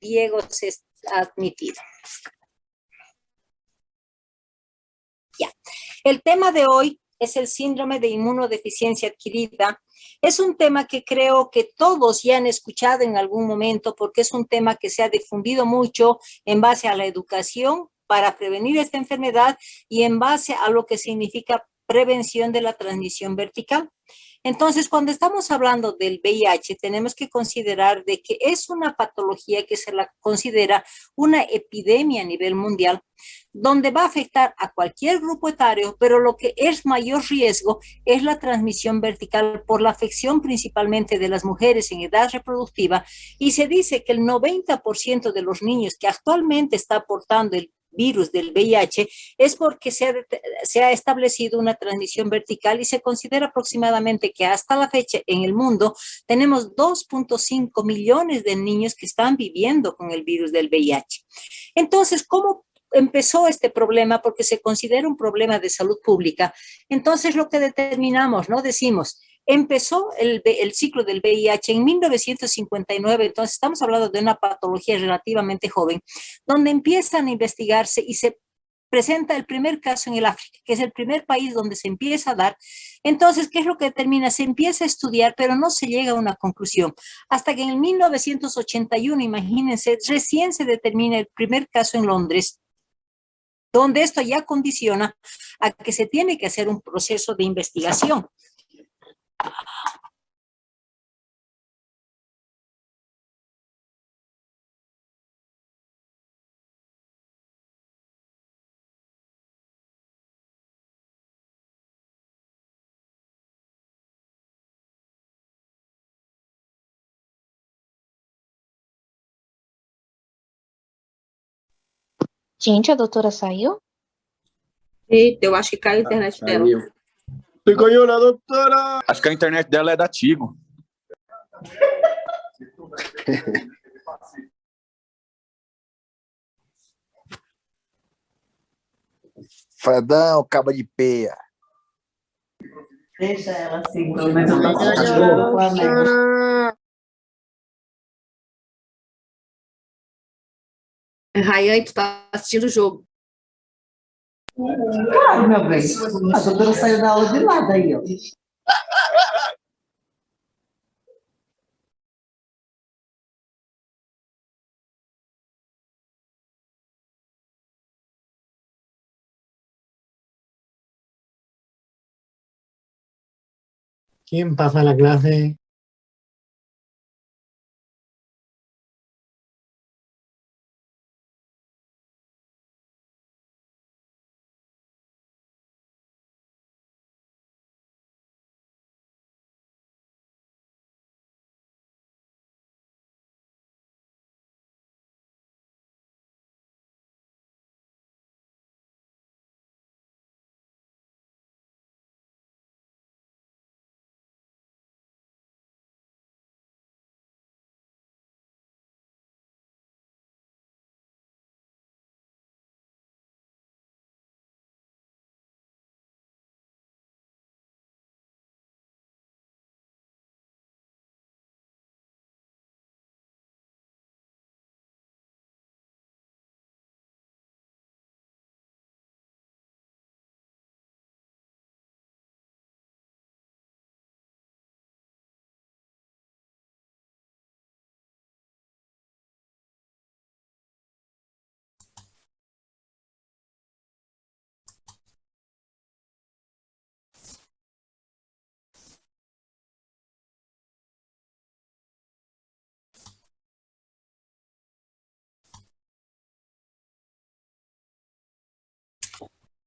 Diego se ha admitido. Ya. El tema de hoy es el síndrome de inmunodeficiencia adquirida. Es un tema que creo que todos ya han escuchado en algún momento porque es un tema que se ha difundido mucho en base a la educación para prevenir esta enfermedad y en base a lo que significa prevención de la transmisión vertical. Entonces, cuando estamos hablando del VIH, tenemos que considerar de que es una patología que se la considera una epidemia a nivel mundial, donde va a afectar a cualquier grupo etario, pero lo que es mayor riesgo es la transmisión vertical por la afección principalmente de las mujeres en edad reproductiva, y se dice que el 90% de los niños que actualmente está portando el virus del VIH es porque se ha establecido una transmisión vertical y se considera aproximadamente que hasta la fecha en el mundo tenemos 2.5 millones de niños que están viviendo con el virus del VIH. Entonces, ¿cómo empezó este problema? Porque se considera un problema de salud pública. Entonces, lo que determinamos, ¿no? Decimos, empezó el ciclo del VIH en 1959, entonces estamos hablando de una patología relativamente joven, donde empiezan a investigarse y se presenta el primer caso en el África, que es el primer país donde se empieza a dar. Entonces, ¿qué es lo que determina? Se empieza a estudiar, pero no se llega a una conclusión. Hasta que en el 1981, imagínense, recién se determina el primer caso en Londres, donde esto ya condiciona a que se tiene que hacer un proceso de investigación. Gente, a doutora saiu? Eita, eu acho que caiu a internet dela. Se ganhou na doutora! Acho que a internet dela é da Tigo. Fredão, caba de peia. Deixa ela assim, pelo menos eu tô assistindo o Flamengo. Rayane, tu tá assistindo o jogo. Claro, meu bem. A doutora saiu da aula de lado aí, ó. ¿Quién pasa la clase?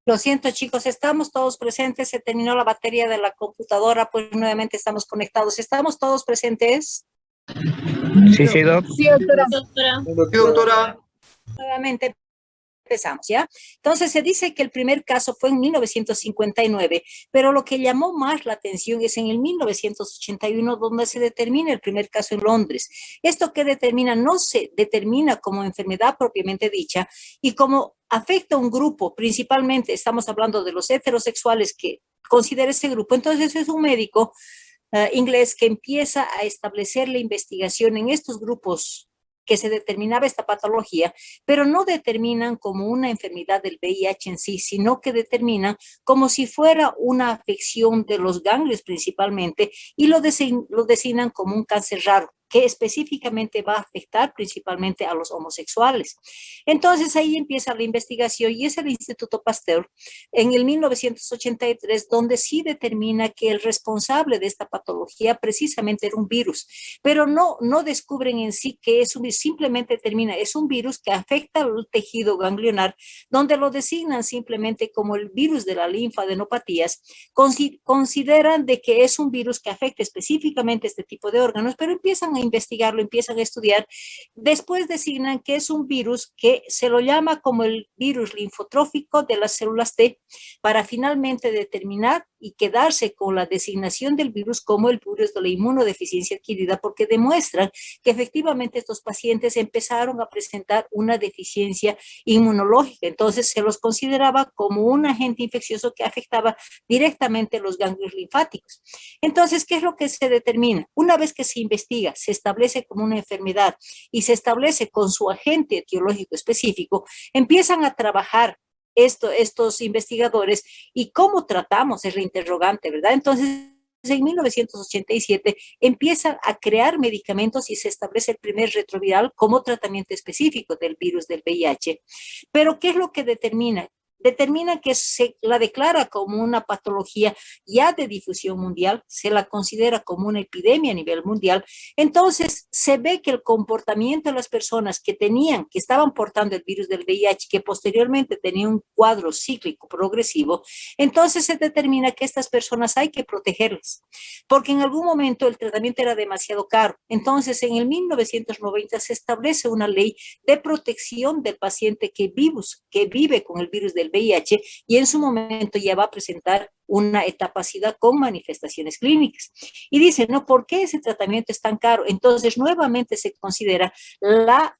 Lo siento, chicos, estamos todos presentes, se terminó la batería de la computadora, pues nuevamente estamos conectados. ¿Estamos todos presentes? Sí, sí, doc. Sí, doutora. Doutora! Nuevamente empezamos, ¿ya? Entonces se dice que el primer caso fue en 1959, pero lo que llamó más la atención es en el 1981, donde se determina el primer caso en Londres. Esto que determina no se determina como enfermedad propiamente dicha y como afecta a un grupo, principalmente estamos hablando de los heterosexuales que considera ese grupo. Entonces es un médico inglés que empieza a establecer la investigación en estos grupos que se determinaba esta patología, pero no determinan como una enfermedad del VIH en sí, sino que determinan como si fuera una afección de los ganglios principalmente, y lo designan como un cáncer raro, que específicamente va a afectar principalmente a los homosexuales. Entonces ahí empieza la investigación y es el Instituto Pasteur en el 1983 donde sí determina que el responsable de esta patología precisamente era un virus, pero no descubren en sí que es un virus, simplemente determina, es un virus que afecta al tejido ganglionar, donde lo designan simplemente como el virus de la linfadenopatías. Consideran de que es un virus que afecta específicamente este tipo de órganos, pero empiezan a investigarlo, empiezan a estudiar. Después designan que es un virus que se lo llama como el virus linfotrófico de las células T, para finalmente determinar y quedarse con la designación del virus como el virus de la inmunodeficiencia adquirida, porque demuestran que efectivamente estos pacientes empezaron a presentar una deficiencia inmunológica. Entonces se los consideraba como un agente infeccioso que afectaba directamente los ganglios linfáticos. Entonces, ¿qué es lo que se determina? Una vez que se investiga, se establece como una enfermedad y se establece con su agente etiológico específico, empiezan a trabajar estos investigadores y cómo tratamos es la interrogante, ¿verdad? Entonces, en 1987 empiezan a crear medicamentos y se establece el primer retroviral como tratamiento específico del virus del VIH. Pero, ¿qué es lo que determina? Determina que se la declara como una patología ya de difusión mundial, se la considera como una epidemia a nivel mundial. Entonces se ve que el comportamiento de las personas que estaban portando el virus del VIH, que posteriormente tenían un cuadro cíclico progresivo, entonces se determina que estas personas hay que protegerlas, porque en algún momento el tratamiento era demasiado caro. Entonces en el 1990 se establece una ley de protección del paciente que vive con el virus del VIH y en su momento ya va a presentar una etapacidad con manifestaciones clínicas. Y dice, ¿no? ¿Por qué ese tratamiento es tan caro? Entonces nuevamente se considera la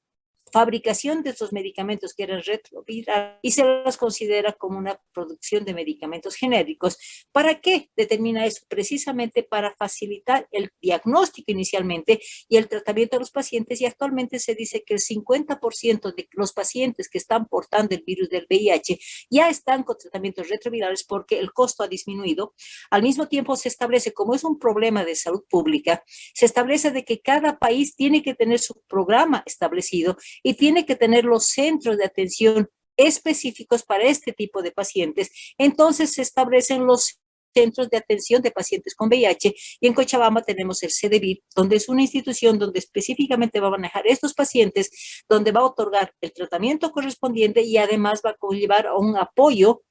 fabricación de estos medicamentos que eran retrovirales y se los considera como una producción de medicamentos genéricos. ¿Para qué determina eso? Precisamente para facilitar el diagnóstico inicialmente y el tratamiento de los pacientes, y actualmente se dice que el 50% de los pacientes que están portando el virus del VIH ya están con tratamientos retrovirales porque el costo ha disminuido. Al mismo tiempo se establece, como es un problema de salud pública, se establece de que cada país tiene que tener su programa establecido y tiene que tener los centros de atención específicos para este tipo de pacientes. Entonces se establecen los centros de atención de pacientes con VIH y en Cochabamba tenemos el CDVID, donde es una institución donde específicamente va a manejar estos pacientes, donde va a otorgar el tratamiento correspondiente y además va a conllevar a un apoyo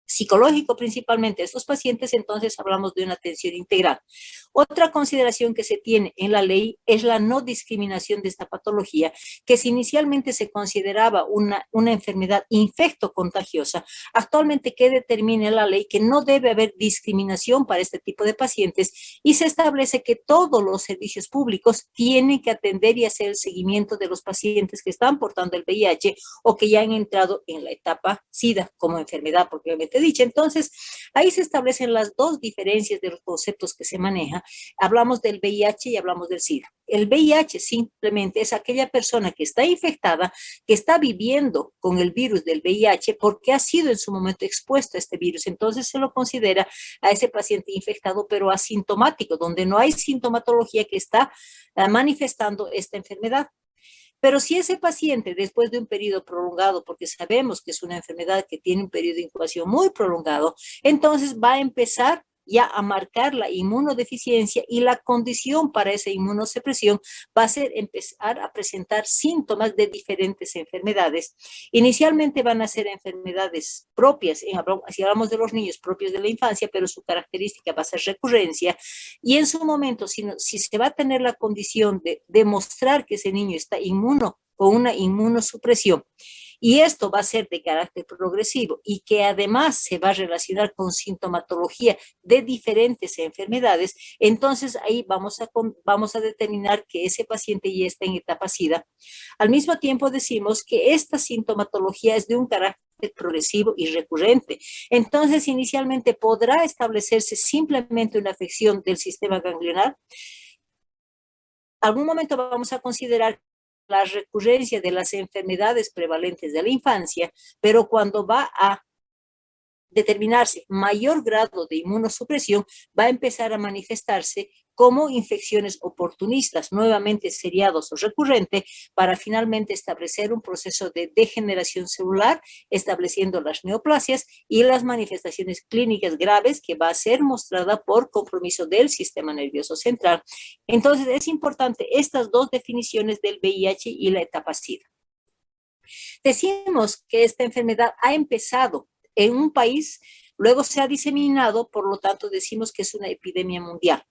psicológico principalmente a estos pacientes. Entonces hablamos de una atención integral. Otra consideración que se tiene en la ley es la no discriminación de esta patología, que si inicialmente se consideraba una enfermedad infectocontagiosa, actualmente que determina la ley que no debe haber discriminación para este tipo de pacientes y se establece que todos los servicios públicos tienen que atender y hacer el seguimiento de los pacientes que están portando el VIH o que ya han entrado en la etapa SIDA como enfermedad propiamente dicha. Entonces, ahí se establecen las dos diferencias de los conceptos que se manejan. Hablamos del VIH y hablamos del SIDA. El VIH simplemente es aquella persona que está infectada, que está viviendo con el virus del VIH porque ha sido en su momento expuesto a este virus. Entonces se lo considera a ese paciente infectado, pero asintomático, donde no hay sintomatología que está manifestando esta enfermedad. Pero si ese paciente, después de un periodo prolongado, porque sabemos que es una enfermedad que tiene un periodo de incubación muy prolongado, entonces va a empezar ya a marcar la inmunodeficiencia y la condición para esa inmunosupresión va a ser empezar a presentar síntomas de diferentes enfermedades. Inicialmente van a ser enfermedades propias, si hablamos de los niños propios de la infancia, pero su característica va a ser recurrencia y en su momento, si se va a tener la condición de demostrar que ese niño está inmuno con una inmunosupresión, y esto va a ser de carácter progresivo y que además se va a relacionar con sintomatología de diferentes enfermedades, entonces ahí vamos a determinar que ese paciente ya está en etapa SIDA. Al mismo tiempo decimos que esta sintomatología es de un carácter progresivo y recurrente. Entonces inicialmente podrá establecerse simplemente una afección del sistema ganglionar. Algún momento vamos a considerar la recurrencia de las enfermedades prevalentes de la infancia, pero cuando va a determinarse mayor grado de inmunosupresión, va a empezar a manifestarse como infecciones oportunistas, nuevamente seriados o recurrentes, para finalmente establecer un proceso de degeneración celular, estableciendo las neoplasias y las manifestaciones clínicas graves que va a ser mostrada por compromiso del sistema nervioso central. Entonces, es importante estas dos definiciones del VIH y la etapa SIDA. Decimos que esta enfermedad ha empezado en un país, luego se ha diseminado, por lo tanto decimos que es una epidemia mundial.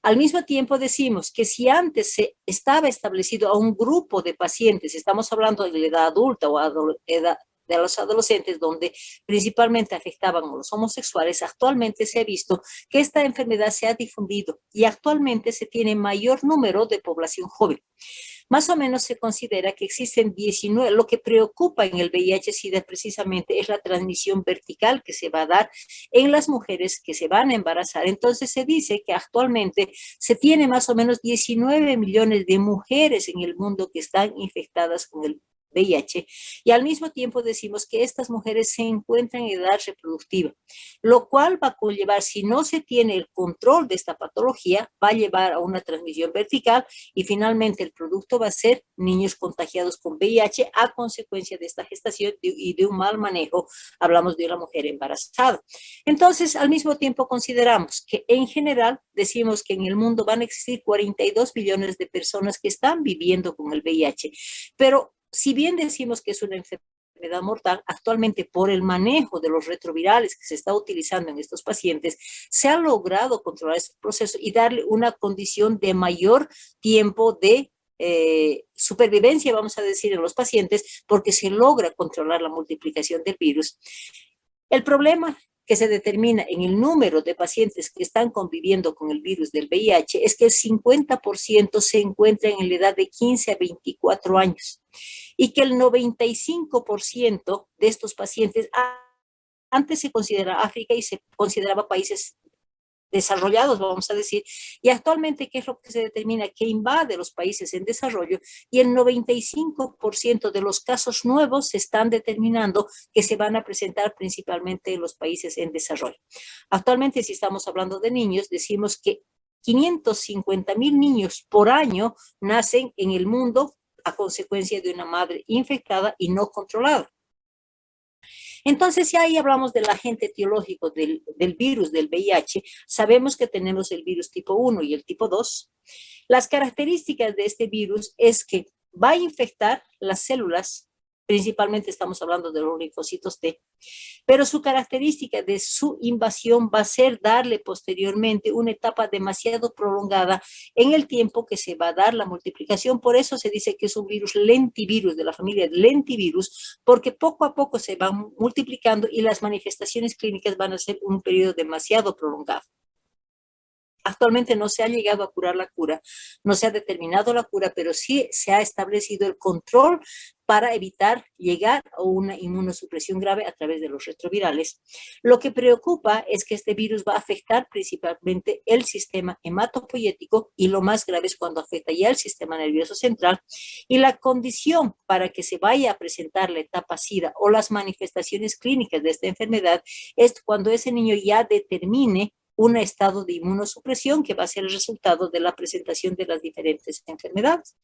Al mismo tiempo decimos que si antes se estaba establecido a un grupo de pacientes, estamos hablando de la edad adulta o edad de los adolescentes, donde principalmente afectaban a los homosexuales, actualmente se ha visto que esta enfermedad se ha difundido y actualmente se tiene mayor número de población joven. Más o menos se considera que existen 19, lo que preocupa en el VIH-Sida precisamente es la transmisión vertical que se va a dar en las mujeres que se van a embarazar. Entonces se dice que actualmente se tiene más o menos 19 millones de mujeres en el mundo que están infectadas con el VIH, y al mismo tiempo decimos que estas mujeres se encuentran en edad reproductiva, lo cual va a conllevar, si no se tiene el control de esta patología, va a llevar a una transmisión vertical y finalmente el producto va a ser niños contagiados con VIH a consecuencia de esta gestación y de un mal manejo, hablamos de una mujer embarazada. Entonces, al mismo tiempo consideramos que en general decimos que en el mundo van a existir 42 millones de personas que están viviendo con el VIH, pero si bien decimos que es una enfermedad mortal, actualmente por el manejo de los retrovirales que se está utilizando en estos pacientes, se ha logrado controlar este proceso y darle una condición de mayor tiempo de supervivencia, vamos a decir, en los pacientes, porque se logra controlar la multiplicación del virus. El problema que se determina en el número de pacientes que están conviviendo con el virus del VIH es que el 50% se encuentra en la edad de 15 a 24 años y que el 95% de estos pacientes, antes se considera África y se consideraba países desarrollados, vamos a decir, y actualmente, ¿qué es lo que se determina? Que invade los países en desarrollo y el 95% de los casos nuevos se están determinando que se van a presentar principalmente en los países en desarrollo. Actualmente, si estamos hablando de niños, decimos que 550,000 niños por año nacen en el mundo a consecuencia de una madre infectada y no controlada. Entonces, si ahí hablamos del agente etiológico del virus del VIH, sabemos que tenemos el virus tipo 1 y el tipo 2. Las características de este virus es que va a infectar las células, principalmente estamos hablando de los linfocitos T, pero su característica de su invasión va a ser darle posteriormente una etapa demasiado prolongada en el tiempo que se va a dar la multiplicación. Por eso se dice que es un virus lentivirus, de la familia lentivirus, porque poco a poco se va multiplicando y las manifestaciones clínicas van a ser un periodo demasiado prolongado. Actualmente no se ha llegado a curar la cura, no se ha determinado la cura, pero sí se ha establecido el control para evitar llegar a una inmunosupresión grave a través de los retrovirales. Lo que preocupa es que este virus va a afectar principalmente el sistema hematopoyético y lo más grave es cuando afecta ya el sistema nervioso central, y la condición para que se vaya a presentar la etapa SIDA o las manifestaciones clínicas de esta enfermedad es cuando ese niño ya determine un estado de inmunosupresión que va a ser el resultado de la presentación de las diferentes enfermedades.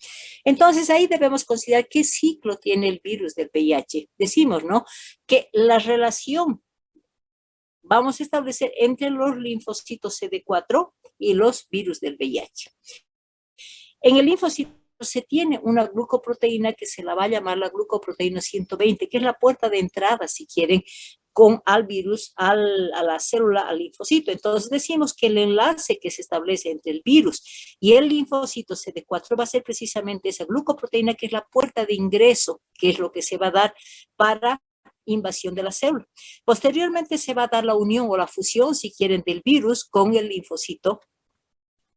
Entonces, ahí debemos considerar qué ciclo tiene el virus del VIH. Decimos, ¿no?, que la relación vamos a establecer entre los linfocitos CD4 y los virus del VIH. En el linfocito se tiene una glucoproteína que se la va a llamar la glucoproteína 120, que es la puerta de entrada, si quieren, al virus, a la célula, al linfocito. Entonces decimos que el enlace que se establece entre el virus y el linfocito CD4 va a ser precisamente esa glucoproteína, que es la puerta de ingreso, que es lo que se va a dar para invasión de la célula. Posteriormente se va a dar la unión o la fusión, si quieren, del virus con el linfocito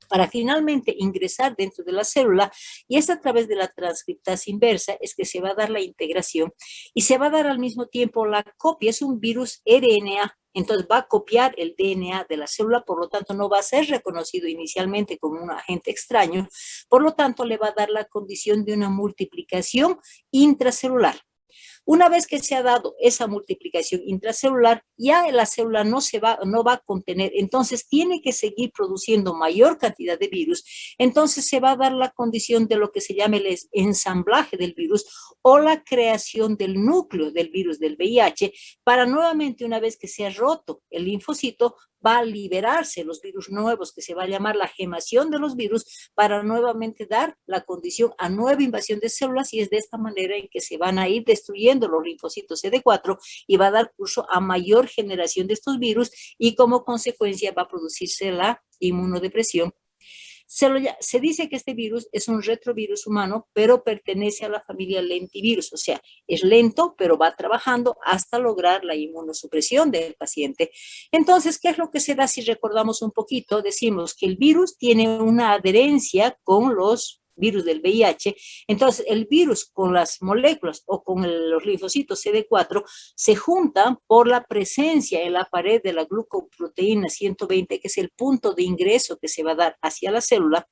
para finalmente ingresar dentro de la célula, y es a través de la transcriptasa inversa es que se va a dar la integración y se va a dar al mismo tiempo la copia. Es un virus RNA, entonces va a copiar el DNA de la célula, por lo tanto no va a ser reconocido inicialmente como un agente extraño, por lo tanto le va a dar la condición de una multiplicación intracelular. Una vez que se ha dado esa multiplicación intracelular, ya la célula no va a contener, entonces tiene que seguir produciendo mayor cantidad de virus, entonces se va a dar la condición de lo que se llama el ensamblaje del virus o la creación del núcleo del virus del VIH, para nuevamente, una vez que se ha roto el linfocito, va a liberarse los virus nuevos, que se va a llamar la gemación de los virus, para nuevamente dar la condición a nueva invasión de células, y es de esta manera en que se van a ir destruyendo los linfocitos CD4 y va a dar curso a mayor generación de estos virus, y como consecuencia va a producirse la inmunodepresión. Se dice que este virus es un retrovirus humano, pero pertenece a la familia lentivirus, o sea, es lento, pero va trabajando hasta lograr la inmunosupresión del paciente. Entonces, ¿qué es lo que se da? Si recordamos un poquito, decimos que el virus tiene una adherencia con los virus del VIH, entonces el virus con las moléculas o con los linfocitos CD4 se juntan por la presencia en la pared de la glucoproteína 120, que es el punto de ingreso que se va a dar hacia la célula.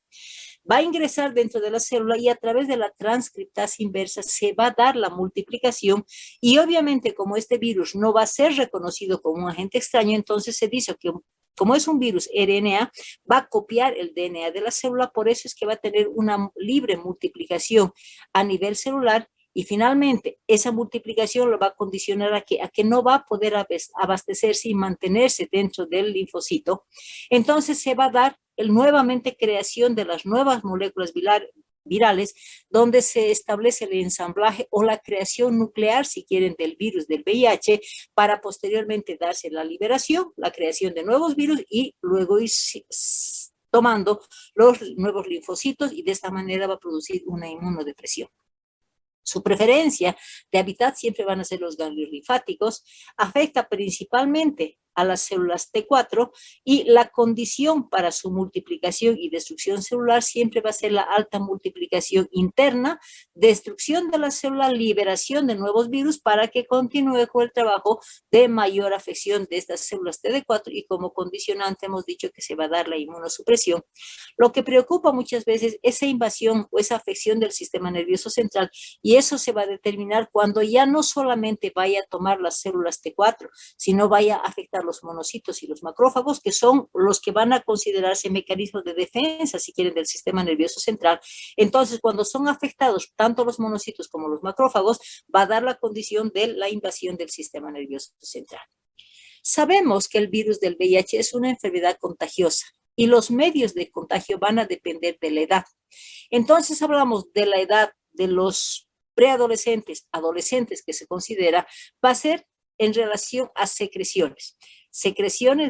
Va a ingresar dentro de la célula y a través de la transcriptasa inversa se va a dar la multiplicación, y obviamente como este virus no va a ser reconocido como un agente extraño, entonces se dice que como es un virus RNA, va a copiar el DNA de la célula, por eso es que va a tener una libre multiplicación a nivel celular, y finalmente esa multiplicación lo va a condicionar a que no va a poder abastecerse y mantenerse dentro del linfocito. Entonces se va a dar nuevamente creación de las nuevas moléculas virales, donde se establece el ensamblaje o la creación nuclear, si quieren, del virus del VIH, para posteriormente darse la liberación, la creación de nuevos virus y luego ir tomando los nuevos linfocitos, y de esta manera va a producir una inmunodepresión. Su preferencia de hábitat siempre van a ser los ganglios linfáticos, afecta principalmente a las células T4, y la condición para su multiplicación y destrucción celular siempre va a ser la alta multiplicación interna, destrucción de la célula, liberación de nuevos virus para que continúe con el trabajo de mayor afección de estas células TD4, y como condicionante hemos dicho que se va a dar la inmunosupresión. Lo que preocupa muchas veces es esa invasión o esa afección del sistema nervioso central, y eso se va a determinar cuando ya no solamente vaya a tomar las células T4, sino vaya a afectar los monocitos y los macrófagos, que son los que van a considerarse mecanismos de defensa, si quieren, del sistema nervioso central. Entonces, cuando son afectados tanto los monocitos como los macrófagos, va a dar la condición de la invasión del sistema nervioso central. Sabemos que el virus del VIH es una enfermedad contagiosa, y los medios de contagio van a depender de la edad. Entonces, hablamos de la edad de los preadolescentes, adolescentes, que se considera, va a ser en relación a secreciones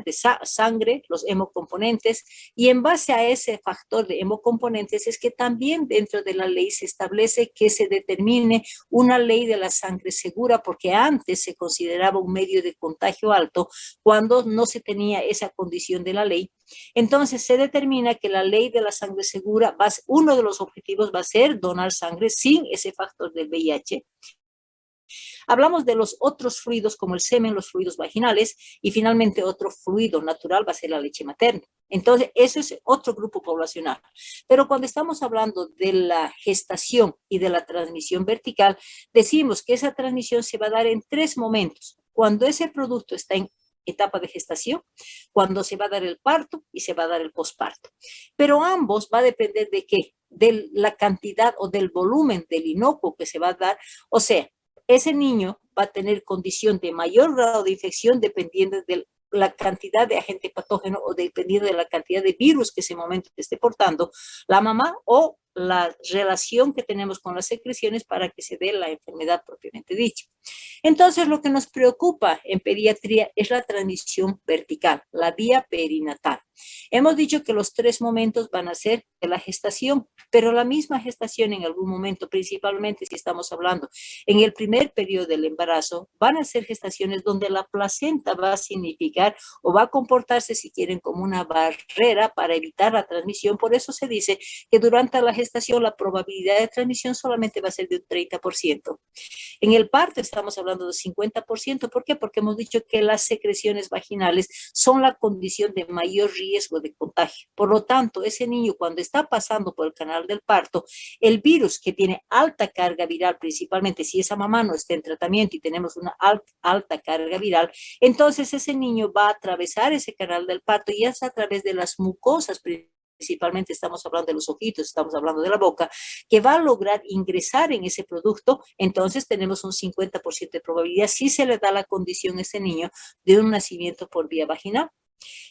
de sangre, los hemocomponentes, y en base a ese factor de hemocomponentes es que también dentro de la ley se establece que se determine una ley de la sangre segura, porque antes se consideraba un medio de contagio alto cuando no se tenía esa condición de la ley. Entonces se determina que la ley de la sangre segura, uno de los objetivos va a ser donar sangre sin ese factor del VIH. Hablamos de los otros fluidos como el semen, los fluidos vaginales, y finalmente otro fluido natural va a ser la leche materna. Entonces, eso es otro grupo poblacional. Pero cuando estamos hablando de la gestación y de la transmisión vertical, decimos que esa transmisión se va a dar en 3 momentos. Cuando ese producto está en etapa de gestación, cuando se va a dar el parto y se va a dar el posparto. Pero ambos va a depender de qué, de la cantidad o del volumen del inocuo que se va a dar, o sea, ese niño va a tener condición de mayor grado de infección dependiendo de la cantidad de agente patógeno o dependiendo de la cantidad de virus que ese momento esté portando la mamá o la relación que tenemos con las secreciones para que se dé la enfermedad propiamente dicha. Entonces, lo que nos preocupa en pediatría es la transmisión vertical, la vía perinatal. Hemos dicho que los 3 momentos van a ser de la gestación, pero la misma gestación en algún momento, principalmente si estamos hablando en el primer periodo del embarazo, van a ser gestaciones donde la placenta va a significar o va a comportarse, si quieren, como una barrera para evitar la transmisión. Por eso se dice que durante la gestación la probabilidad de transmisión solamente va a ser de un 30%. En el parto estamos hablando de 50%. ¿Por qué? Porque hemos dicho que las secreciones vaginales son la condición de mayor riesgo de contagio. Por lo tanto, ese niño cuando está pasando por el canal del parto, el virus que tiene alta carga viral, principalmente si esa mamá no está en tratamiento y tenemos una alta carga viral, entonces ese niño va a atravesar ese canal del parto y es a través de las mucosas, principalmente estamos hablando de los ojitos, estamos hablando de la boca, que va a lograr ingresar en ese producto. Entonces tenemos un 50% de probabilidad, si se le da la condición a ese niño, de un nacimiento por vía vaginal.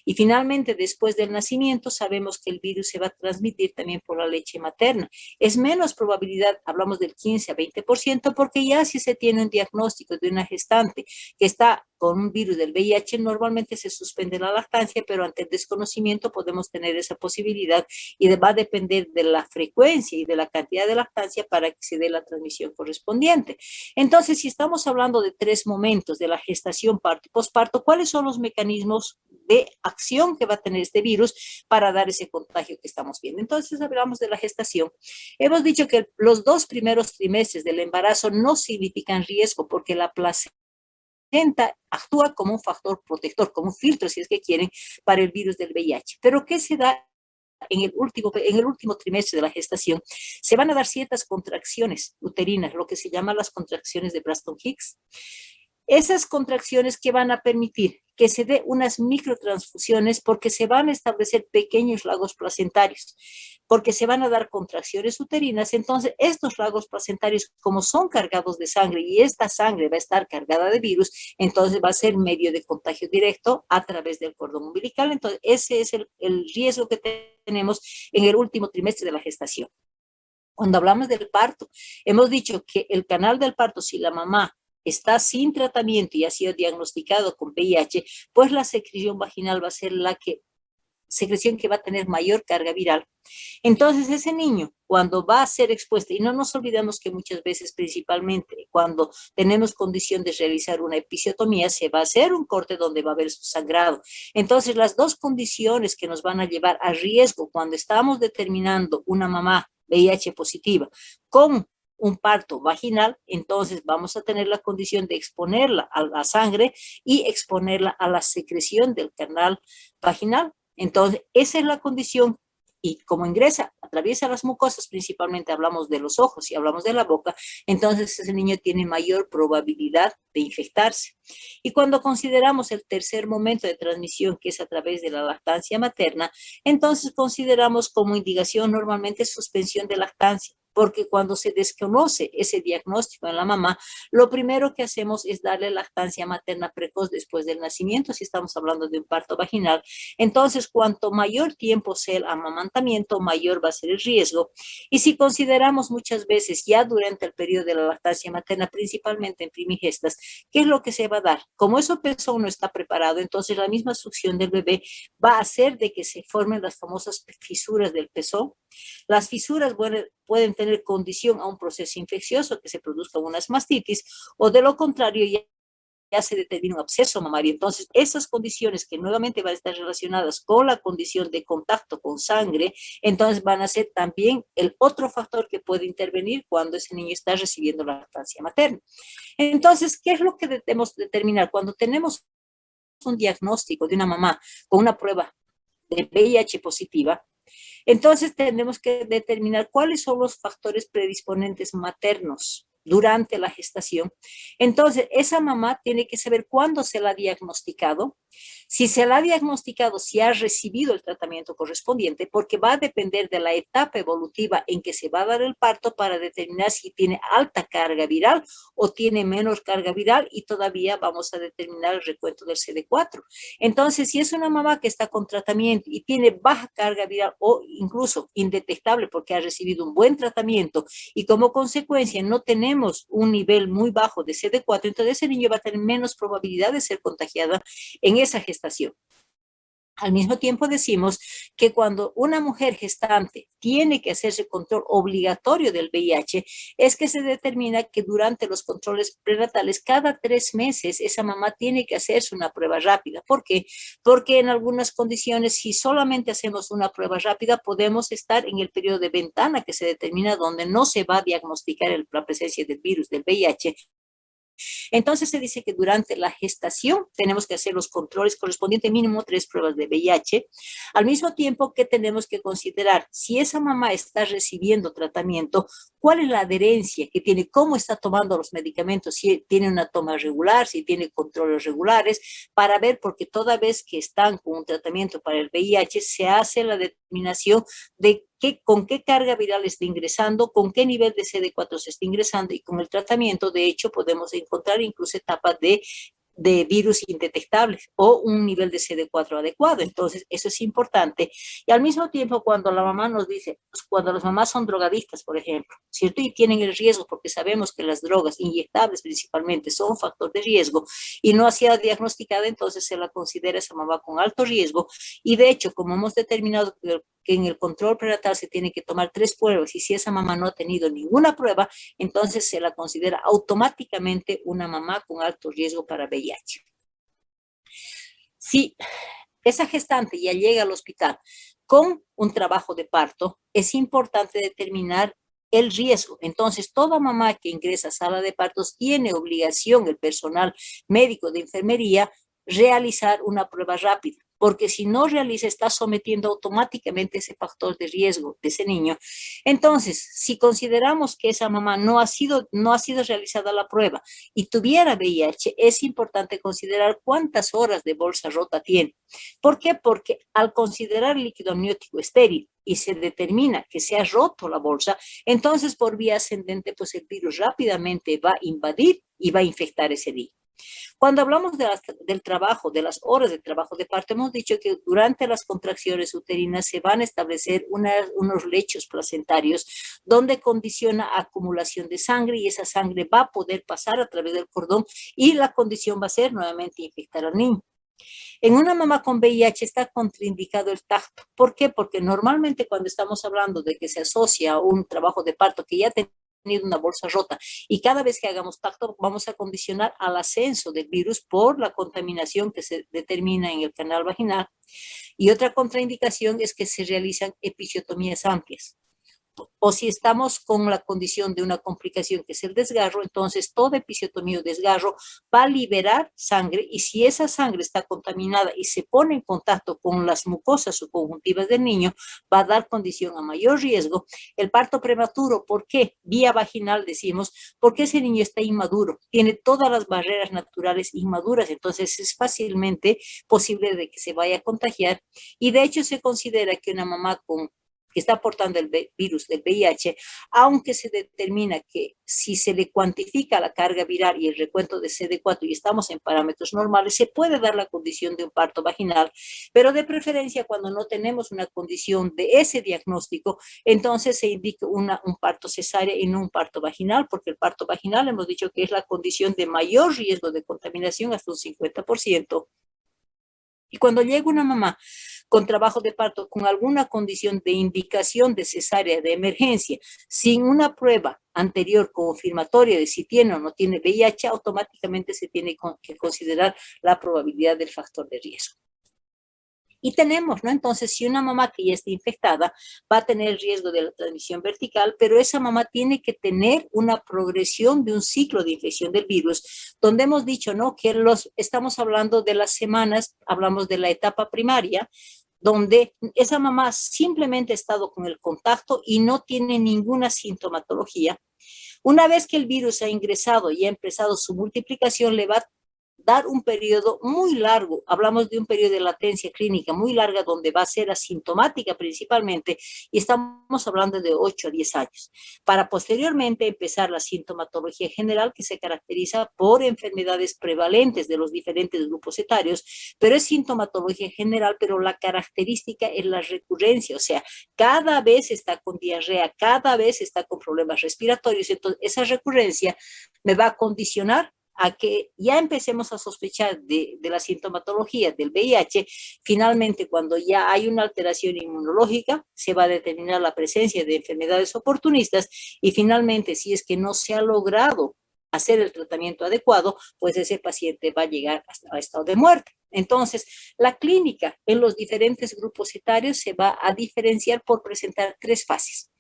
Y finalmente, después del nacimiento, sabemos que el virus se va a transmitir también por la leche materna. Es menos probabilidad, hablamos del 15 a 20%, porque ya si se tiene un diagnóstico de una gestante que está con un virus del VIH, normalmente se suspende la lactancia, pero ante el desconocimiento podemos tener esa posibilidad y va a depender de la frecuencia y de la cantidad de lactancia para que se dé la transmisión correspondiente. Entonces, si estamos hablando de 3 momentos de la gestación, parto y posparto, ¿cuáles son los mecanismos de acción que va a tener este virus para dar ese contagio que estamos viendo? Entonces, hablamos de la gestación. Hemos dicho que los 2 primeros trimestres del embarazo no significan riesgo porque la placenta actúa como un factor protector, como un filtro, si es que quieren, para el virus del VIH. Pero ¿qué se da en el último trimestre de la gestación? Se van a dar ciertas contracciones uterinas, lo que se llama las contracciones de Braxton Hicks. Esas contracciones que van a permitir que se dé unas microtransfusiones porque se van a establecer pequeños lagos placentarios, porque se van a dar contracciones uterinas. Entonces, estos lagos placentarios, como son cargados de sangre y esta sangre va a estar cargada de virus, entonces va a ser medio de contagio directo a través del cordón umbilical. Entonces, ese es el riesgo que tenemos en el último trimestre de la gestación. Cuando hablamos del parto, hemos dicho que el canal del parto, si la mamá está sin tratamiento y ha sido diagnosticado con VIH, pues la secreción vaginal va a ser secreción que va a tener mayor carga viral. Entonces ese niño, cuando va a ser expuesto, y no nos olvidemos que muchas veces, principalmente cuando tenemos condición de realizar una episiotomía, se va a hacer un corte donde va a haber su sangrado. Entonces las 2 condiciones que nos van a llevar a riesgo cuando estamos determinando una mamá VIH positiva con un parto vaginal, entonces vamos a tener la condición de exponerla a la sangre y exponerla a la secreción del canal vaginal. Entonces, esa es la condición. Y como ingresa, atraviesa las mucosas, principalmente hablamos de los ojos y hablamos de la boca, entonces ese niño tiene mayor probabilidad de infectarse. Y cuando consideramos el tercer momento de transmisión, que es a través de la lactancia materna, entonces consideramos como indicación normalmente suspensión de lactancia, porque cuando se desconoce ese diagnóstico en la mamá, lo primero que hacemos es darle lactancia materna precoz después del nacimiento, si estamos hablando de un parto vaginal. Entonces, cuanto mayor tiempo sea el amamantamiento, mayor va a ser el riesgo. Y si consideramos muchas veces ya durante el periodo de la lactancia materna, principalmente en primigestas, ¿qué es lo que se va a dar? Como ese pezón no está preparado, entonces la misma succión del bebé va a hacer de que se formen las famosas fisuras del pezón. Las fisuras pueden tener condición a un proceso infeccioso, que se produzca unas mastitis, o de lo contrario ya se determina un absceso mamario. Entonces, esas condiciones que nuevamente van a estar relacionadas con la condición de contacto con sangre, entonces van a ser también el otro factor que puede intervenir cuando ese niño está recibiendo la lactancia materna. Entonces, ¿qué es lo que debemos determinar? Cuando tenemos un diagnóstico de una mamá con una prueba de VIH positiva, entonces tenemos que determinar cuáles son los factores predisponentes maternos durante la gestación. Entonces, esa mamá tiene que saber cuándo se la ha diagnosticado, si se la ha diagnosticado, si ha recibido el tratamiento correspondiente, porque va a depender de la etapa evolutiva en que se va a dar el parto para determinar si tiene alta carga viral o tiene menos carga viral, y todavía vamos a determinar el recuento del CD4. Entonces, si es una mamá que está con tratamiento y tiene baja carga viral o incluso indetectable porque ha recibido un buen tratamiento y como consecuencia no tenemos un nivel muy bajo de CD4, entonces ese niño va a tener menos probabilidad de ser contagiada en esa gestación. Al mismo tiempo decimos que cuando una mujer gestante tiene que hacerse control obligatorio del VIH, es que se determina que durante los controles prenatales, cada 3 meses, esa mamá tiene que hacerse una prueba rápida. ¿Por qué? Porque en algunas condiciones, si solamente hacemos una prueba rápida, podemos estar en el periodo de ventana que se determina donde no se va a diagnosticar la presencia del virus del VIH. Entonces se dice que durante la gestación tenemos que hacer los controles correspondientes, mínimo 3 pruebas de VIH, al mismo tiempo que tenemos que considerar si esa mamá está recibiendo tratamiento, cuál es la adherencia que tiene, cómo está tomando los medicamentos, si tiene una toma regular, si tiene controles regulares, para ver, porque toda vez que están con un tratamiento para el VIH, se hace la determinación de con qué carga viral está ingresando, con qué nivel de CD4 se está ingresando, y con el tratamiento, de hecho, podemos encontrar incluso etapas de virus indetectables o un nivel de CD4 adecuado. Entonces, eso es importante. Y al mismo tiempo, cuando la mamá nos dice, pues, cuando las mamás son drogadictas, por ejemplo, ¿cierto? Y tienen el riesgo, porque sabemos que las drogas inyectables principalmente son un factor de riesgo y no ha sido diagnosticada, entonces se la considera esa mamá con alto riesgo. Y de hecho, como hemos determinado que en el control prenatal se tiene que tomar 3 pruebas, y si esa mamá no ha tenido ninguna prueba, entonces se la considera automáticamente una mamá con alto riesgo para VIH. Si esa gestante ya llega al hospital con un trabajo de parto, es importante determinar el riesgo. Entonces, toda mamá que ingresa a sala de partos tiene obligación, el personal médico de enfermería, realizar una prueba rápida, porque si no realiza, está sometiendo automáticamente ese factor de riesgo de ese niño. Entonces, si consideramos que esa mamá no ha sido realizada la prueba y tuviera VIH, es importante considerar cuántas horas de bolsa rota tiene. ¿Por qué? Porque al considerar el líquido amniótico estéril y se determina que se ha roto la bolsa, entonces por vía ascendente, pues el virus rápidamente va a invadir y va a infectar ese niño. Cuando hablamos del trabajo, de las horas de trabajo de parto, hemos dicho que durante las contracciones uterinas se van a establecer unos lechos placentarios donde condiciona acumulación de sangre, y esa sangre va a poder pasar a través del cordón y la condición va a ser nuevamente infectar al niño. En una mamá con VIH está contraindicado el tacto. ¿Por qué? Porque normalmente cuando estamos hablando de que se asocia a un trabajo de parto que ya tenido una bolsa rota, y cada vez que hagamos tacto vamos a condicionar al ascenso del virus por la contaminación que se determina en el canal vaginal. Y otra contraindicación es que se realizan episiotomías amplias. O si estamos con la condición de una complicación que es el desgarro, entonces toda episiotomía o desgarro va a liberar sangre, y si esa sangre está contaminada y se pone en contacto con las mucosas o conjuntivas del niño, va a dar condición a mayor riesgo. El parto prematuro, ¿por qué? Vía vaginal decimos, porque ese niño está inmaduro, tiene todas las barreras naturales inmaduras, entonces es fácilmente posible de que se vaya a contagiar, y de hecho se considera que una mamá que está portando el virus del VIH, aunque se determina que si se le cuantifica la carga viral y el recuento de CD4 y estamos en parámetros normales, se puede dar la condición de un parto vaginal, pero de preferencia cuando no tenemos una condición de ese diagnóstico, entonces se indica un parto cesárea y no un parto vaginal, porque el parto vaginal hemos dicho que es la condición de mayor riesgo de contaminación, hasta un 50%. Y cuando llega una mamá con trabajo de parto con alguna condición de indicación de cesárea de emergencia, sin una prueba anterior confirmatoria de si tiene o no tiene VIH, automáticamente se tiene que considerar la probabilidad del factor de riesgo. Y tenemos, ¿no? Entonces, si una mamá que ya está infectada va a tener el riesgo de la transmisión vertical, pero esa mamá tiene que tener una progresión de un ciclo de infección del virus, donde hemos dicho, ¿no? Que estamos hablando de las semanas, hablamos de la etapa primaria, donde esa mamá simplemente ha estado con el contacto y no tiene ninguna sintomatología. Una vez que el virus ha ingresado y ha empezado su multiplicación, le va a dar un periodo muy largo, hablamos de un periodo de latencia clínica muy larga, donde va a ser asintomática principalmente, y estamos hablando de 8 a 10 años, para posteriormente empezar la sintomatología general, que se caracteriza por enfermedades prevalentes de los diferentes grupos etarios, pero es sintomatología general, pero la característica es la recurrencia, o sea, cada vez está con diarrea, cada vez está con problemas respiratorios, entonces esa recurrencia me va a condicionar a que ya empecemos a sospechar de la sintomatología del VIH. Finalmente, cuando ya hay una alteración inmunológica, se va a determinar la presencia de enfermedades oportunistas, y finalmente, si es que no se ha logrado hacer el tratamiento adecuado, pues ese paciente va a llegar hasta estado de muerte. Entonces, la clínica en los diferentes grupos etarios se va a diferenciar por presentar 3 fases.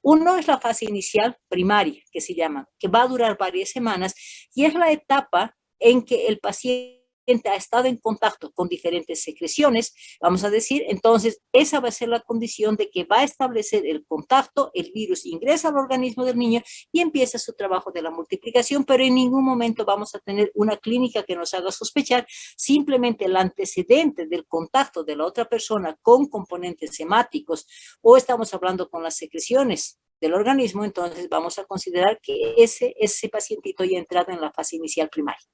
Uno es la fase inicial primaria, que se llama, que va a durar varias semanas, y es la etapa en que el paciente ha estado en contacto con diferentes secreciones, vamos a decir. Entonces esa va a ser la condición de que va a establecer el contacto, el virus ingresa al organismo del niño y empieza su trabajo de la multiplicación, pero en ningún momento vamos a tener una clínica que nos haga sospechar, simplemente el antecedente del contacto de la otra persona con componentes hemáticos, o estamos hablando con las secreciones del organismo, entonces vamos a considerar que ese pacientito ya ha entrado en la fase inicial primaria.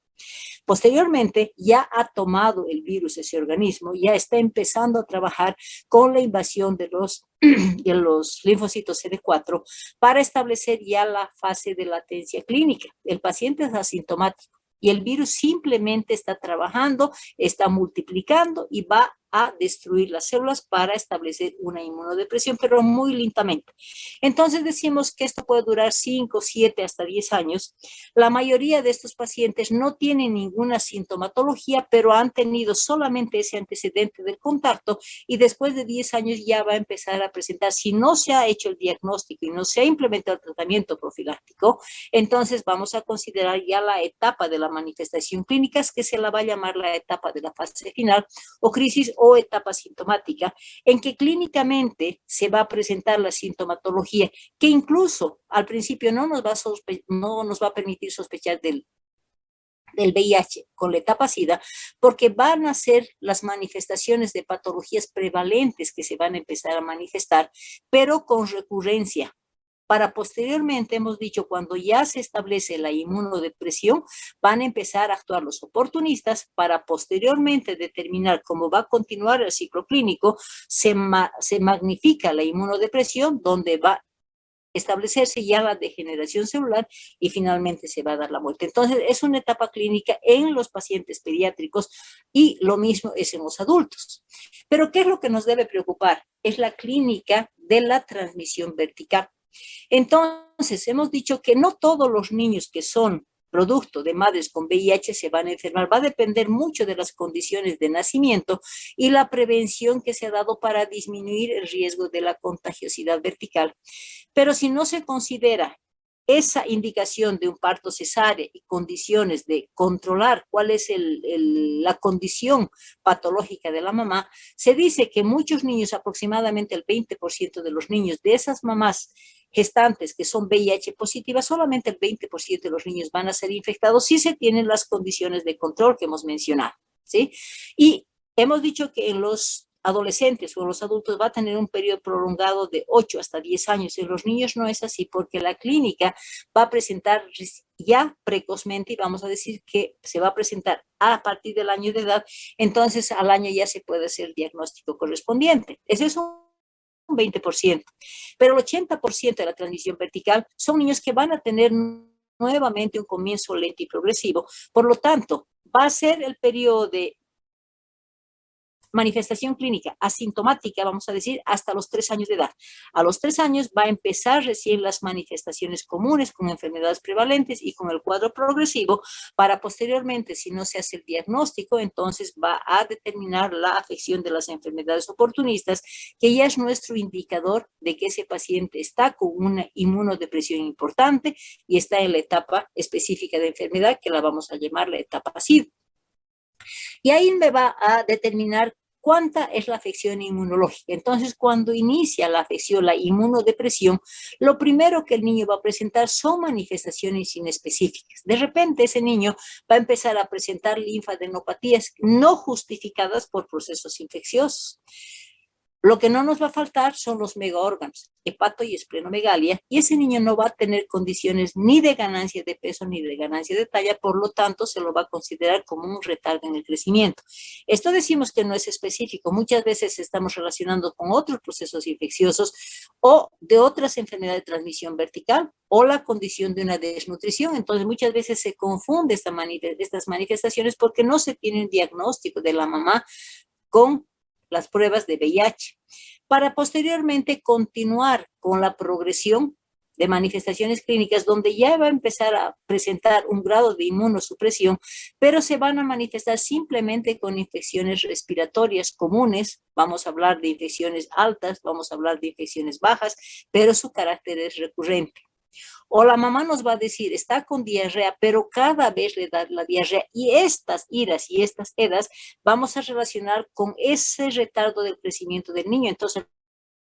Posteriormente, ya ha tomado el virus ese organismo, ya está empezando a trabajar con la invasión de los linfocitos CD4 para establecer ya la fase de latencia clínica. El paciente es asintomático y el virus simplemente está trabajando, está multiplicando y va a destruir las células para establecer una inmunodepresión, pero muy lentamente. Entonces decimos que esto puede durar 5, 7, hasta 10 años. La mayoría de estos pacientes no tienen ninguna sintomatología, pero han tenido solamente ese antecedente del contacto, y después de 10 años ya va a empezar a presentar, si no se ha hecho el diagnóstico y no se ha implementado el tratamiento profiláctico, entonces vamos a considerar ya la etapa de la manifestación clínica, que se la va a llamar la etapa de la fase final o crisis o etapa sintomática, en que clínicamente se va a presentar la sintomatología, que incluso al principio no nos va a permitir sospechar del VIH con la etapa SIDA, porque van a ser las manifestaciones de patologías prevalentes que se van a empezar a manifestar, pero con recurrencia. Para posteriormente, hemos dicho, cuando ya se establece la inmunodepresión, van a empezar a actuar los oportunistas para posteriormente determinar cómo va a continuar el ciclo clínico. Se magnifica la inmunodepresión, donde va a establecerse ya la degeneración celular y finalmente se va a dar la muerte. Entonces, es una etapa clínica en los pacientes pediátricos y lo mismo es en los adultos. Pero, ¿qué es lo que nos debe preocupar? Es la clínica de la transmisión vertical. Entonces, hemos dicho que no todos los niños que son producto de madres con VIH se van a enfermar. Va a depender mucho de las condiciones de nacimiento y la prevención que se ha dado para disminuir el riesgo de la contagiosidad vertical. Pero si no se considera esa indicación de un parto cesárea y condiciones de controlar cuál es la condición patológica de la mamá, se dice que muchos niños, aproximadamente el 20% de los niños de esas mamás gestantes que son VIH positivas, solamente el 20% de los niños van a ser infectados si se tienen las condiciones de control que hemos mencionado, ¿sí? Y hemos dicho que en los adolescentes o los adultos va a tener un periodo prolongado de 8 hasta 10 años. En los niños no es así, porque la clínica va a presentar ya precozmente, y vamos a decir que se va a presentar a partir del año de edad, entonces al año ya se puede hacer el diagnóstico correspondiente. Ese es un 20%, pero el 80% de la transmisión vertical son niños que van a tener nuevamente un comienzo lento y progresivo. Por lo tanto, va a ser el periodo de manifestación clínica asintomática, vamos a decir, hasta los 3 años de edad. A los 3 años va a empezar recién las manifestaciones comunes con enfermedades prevalentes y con el cuadro progresivo, para posteriormente, si no se hace el diagnóstico, entonces va a determinar la afección de las enfermedades oportunistas, que ya es nuestro indicador de que ese paciente está con una inmunodepresión importante y está en la etapa específica de enfermedad, que la vamos a llamar la etapa SIDA. Y ahí me va a determinar ¿Cuánta es la afección inmunológica? Entonces, cuando inicia la afección, la inmunodepresión, lo primero que el niño va a presentar son manifestaciones inespecíficas. De repente, ese niño va a empezar a presentar linfadenopatías no justificadas por procesos infecciosos. Lo que no nos va a faltar son los megaórganos, hepato y esplenomegalia, y ese niño no va a tener condiciones ni de ganancia de peso ni de ganancia de talla, por lo tanto se lo va a considerar como un retardo en el crecimiento. Esto decimos que no es específico, muchas veces estamos relacionando con otros procesos infecciosos o de otras enfermedades de transmisión vertical o la condición de una desnutrición. Entonces muchas veces se confunde estas manifestaciones porque no se tiene un diagnóstico de la mamá con las pruebas de VIH, para posteriormente continuar con la progresión de manifestaciones clínicas donde ya va a empezar a presentar un grado de inmunosupresión, pero se van a manifestar simplemente con infecciones respiratorias comunes. Vamos a hablar de infecciones altas, vamos a hablar de infecciones bajas, pero su carácter es recurrente. O la mamá nos va a decir, está con diarrea, pero cada vez le da la diarrea, y estas iras y estas edas vamos a relacionar con ese retardo del crecimiento del niño. Entonces,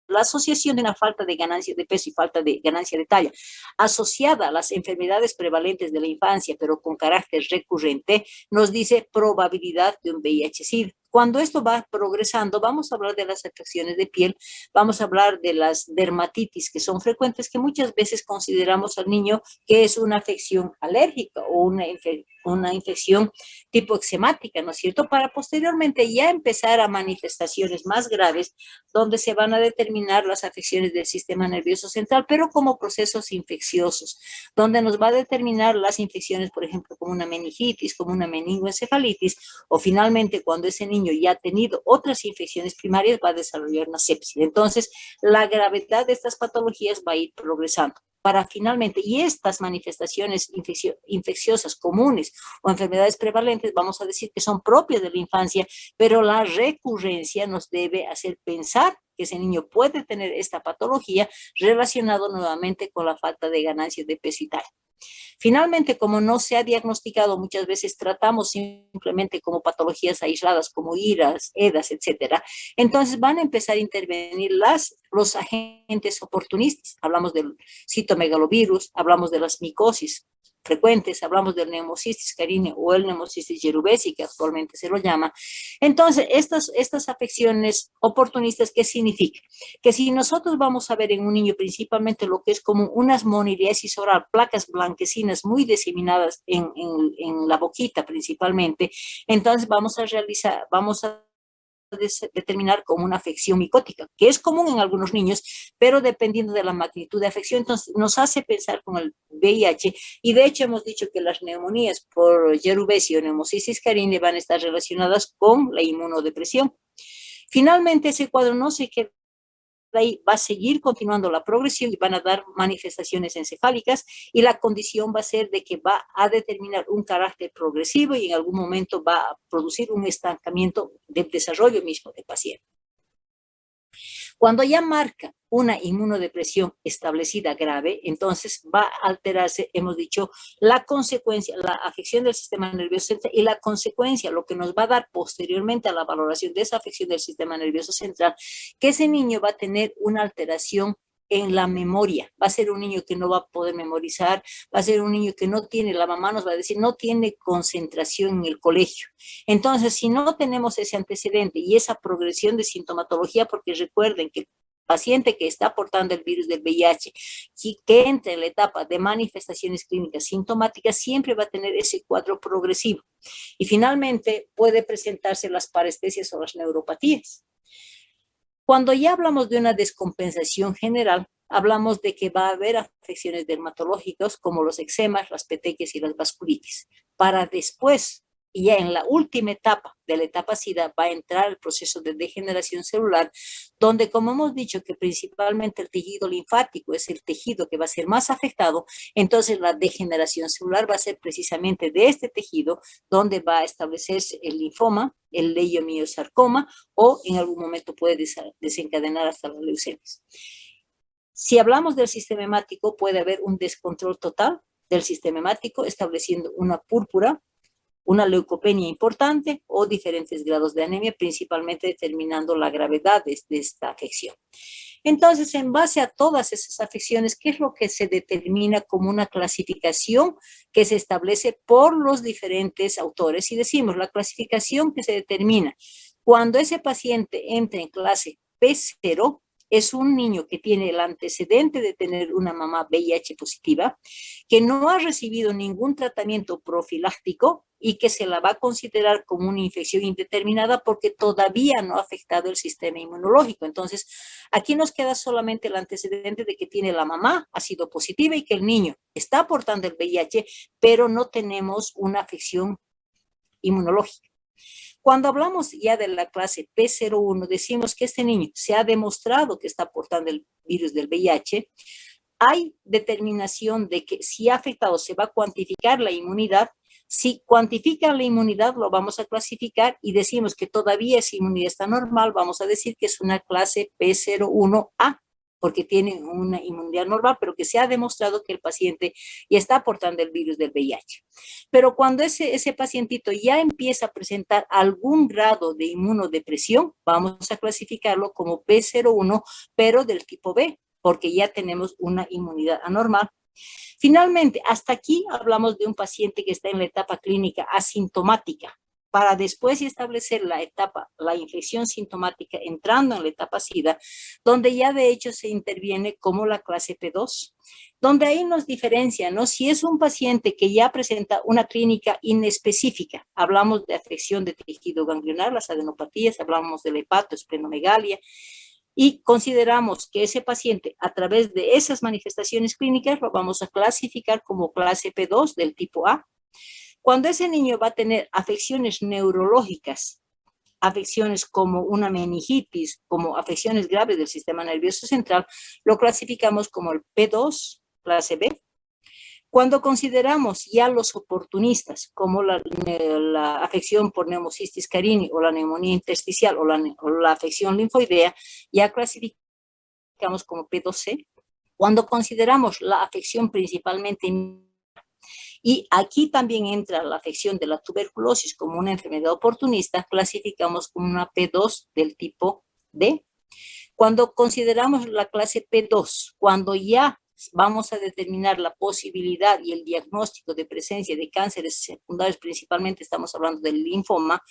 la asociación de una falta de ganancia de peso y falta de ganancia de talla, asociada a las enfermedades prevalentes de la infancia, pero con carácter recurrente, nos dice probabilidad de un VIH-Sida. Cuando esto va progresando, vamos a hablar de las afecciones de piel, vamos a hablar de las dermatitis que son frecuentes, que muchas veces consideramos al niño que es una afección alérgica o una infección tipo eczemática, ¿no es cierto? Para posteriormente ya empezar a manifestaciones más graves, donde se van a determinar las afecciones del sistema nervioso central, pero como procesos infecciosos, donde nos va a determinar las infecciones, por ejemplo, como una meningitis, como una meningoencefalitis, o finalmente cuando ese niño ya ha tenido otras infecciones primarias, va a desarrollar una sepsis. Entonces, la gravedad de estas patologías va a ir progresando para finalmente, y estas manifestaciones infecciosas comunes o enfermedades prevalentes, vamos a decir que son propias de la infancia, pero la recurrencia nos debe hacer pensar que ese niño puede tener esta patología relacionado nuevamente con la falta de ganancia de peso y talla. Finalmente, como no se ha diagnosticado, muchas veces tratamos simplemente como patologías aisladas, como iras, edas, etcétera. Entonces van a empezar a intervenir los agentes oportunistas. Hablamos del citomegalovirus, hablamos de las micosis frecuentes, hablamos del Pneumocystis carinii o el Pneumocystis jirovecii, que actualmente se lo llama. Entonces, estas afecciones oportunistas, ¿qué significa? Que si nosotros vamos a ver en un niño principalmente lo que es como unas moniliasis oral, placas blanquecinas muy diseminadas en la boquita principalmente, entonces vamos a determinar como una afección micótica, que es común en algunos niños, pero dependiendo de la magnitud de afección, entonces nos hace pensar con el VIH, y de hecho hemos dicho que las neumonías por Yerubesi o Pneumocystis carinii van a estar relacionadas con la inmunodepresión. Finalmente, ese cuadro no se queda ahí, va a seguir continuando la progresión y van a dar manifestaciones encefálicas, y la condición va a ser de que va a determinar un carácter progresivo y en algún momento va a producir un estancamiento del desarrollo mismo del paciente. Cuando ya marca una inmunodepresión establecida grave, entonces va a alterarse, hemos dicho, la consecuencia, la afección del sistema nervioso central, y la consecuencia, lo que nos va a dar posteriormente a la valoración de esa afección del sistema nervioso central, que ese niño va a tener una alteración en la memoria. Va a ser un niño que no va a poder memorizar, va a ser un niño que no tiene, la mamá nos va a decir, no tiene concentración en el colegio. Entonces, si no tenemos ese antecedente y esa progresión de sintomatología, porque recuerden que el paciente que está portando el virus del VIH, que entra en la etapa de manifestaciones clínicas sintomáticas, siempre va a tener ese cuadro progresivo. Y finalmente puede presentarse las parestesias o las neuropatías. Cuando ya hablamos de una descompensación general, hablamos de que va a haber afecciones dermatológicas como los eczemas, las petequias y las vasculitis. Para después, y ya en la última etapa de la etapa SIDA, va a entrar el proceso de degeneración celular, donde, como hemos dicho, que principalmente el tejido linfático es el tejido que va a ser más afectado, entonces la degeneración celular va a ser precisamente de este tejido donde va a establecerse el linfoma, el leiomiosarcoma, o en algún momento puede desencadenar hasta las leucemias. Si hablamos del sistema hemático, puede haber un descontrol total del sistema hemático, estableciendo una púrpura una leucopenia importante o diferentes grados de anemia, principalmente determinando la gravedad de esta afección. Entonces, en base a todas esas afecciones, ¿qué es lo que se determina como una clasificación que se establece por los diferentes autores? Y decimos, la clasificación que se determina cuando ese paciente entra en clase P0, es un niño que tiene el antecedente de tener una mamá VIH positiva, que no ha recibido ningún tratamiento profiláctico y que se la va a considerar como una infección indeterminada porque todavía no ha afectado el sistema inmunológico. Entonces, aquí nos queda solamente el antecedente de que tiene la mamá, ha sido positiva y que el niño está portando el VIH, pero no tenemos una afección inmunológica. Cuando hablamos ya de la clase P01, decimos que este niño se ha demostrado que está portando el virus del VIH. Hay determinación de que si ha afectado se va a cuantificar la inmunidad. Si cuantifica la inmunidad, lo vamos a clasificar y decimos que todavía esa inmunidad está normal, vamos a decir que es una clase P01A, porque tiene una inmunidad normal, pero que se ha demostrado que el paciente ya está portando el virus del VIH. Pero cuando ese pacientito ya empieza a presentar algún grado de inmunodepresión, vamos a clasificarlo como P01, pero del tipo B, porque ya tenemos una inmunidad anormal. Finalmente, hasta aquí hablamos de un paciente que está en la etapa clínica asintomática, para después establecer la infección sintomática entrando en la etapa SIDA, donde ya de hecho se interviene como la clase P2, donde ahí nos diferencia, ¿no? Si es un paciente que ya presenta una clínica inespecífica, hablamos de afección de tejido ganglionar, las adenopatías, hablamos de la hepatoesplenomegalia, y consideramos que ese paciente, a través de esas manifestaciones clínicas, lo vamos a clasificar como clase P2 del tipo A. Cuando ese niño va a tener afecciones neurológicas, afecciones como una meningitis, como afecciones graves del sistema nervioso central, lo clasificamos como el P2, clase B. Cuando consideramos ya los oportunistas, como la afección por Pneumocystis carini o la neumonía intersticial o la afección linfoidea, ya clasificamos como P2C. Cuando consideramos la afección principalmente, y aquí también entra la afección de la tuberculosis como una enfermedad oportunista, clasificamos como una P2 del tipo D. Cuando consideramos la clase P2, cuando ya vamos a determinar la posibilidad y el diagnóstico de presencia de cánceres secundarios, principalmente estamos hablando del linfoma,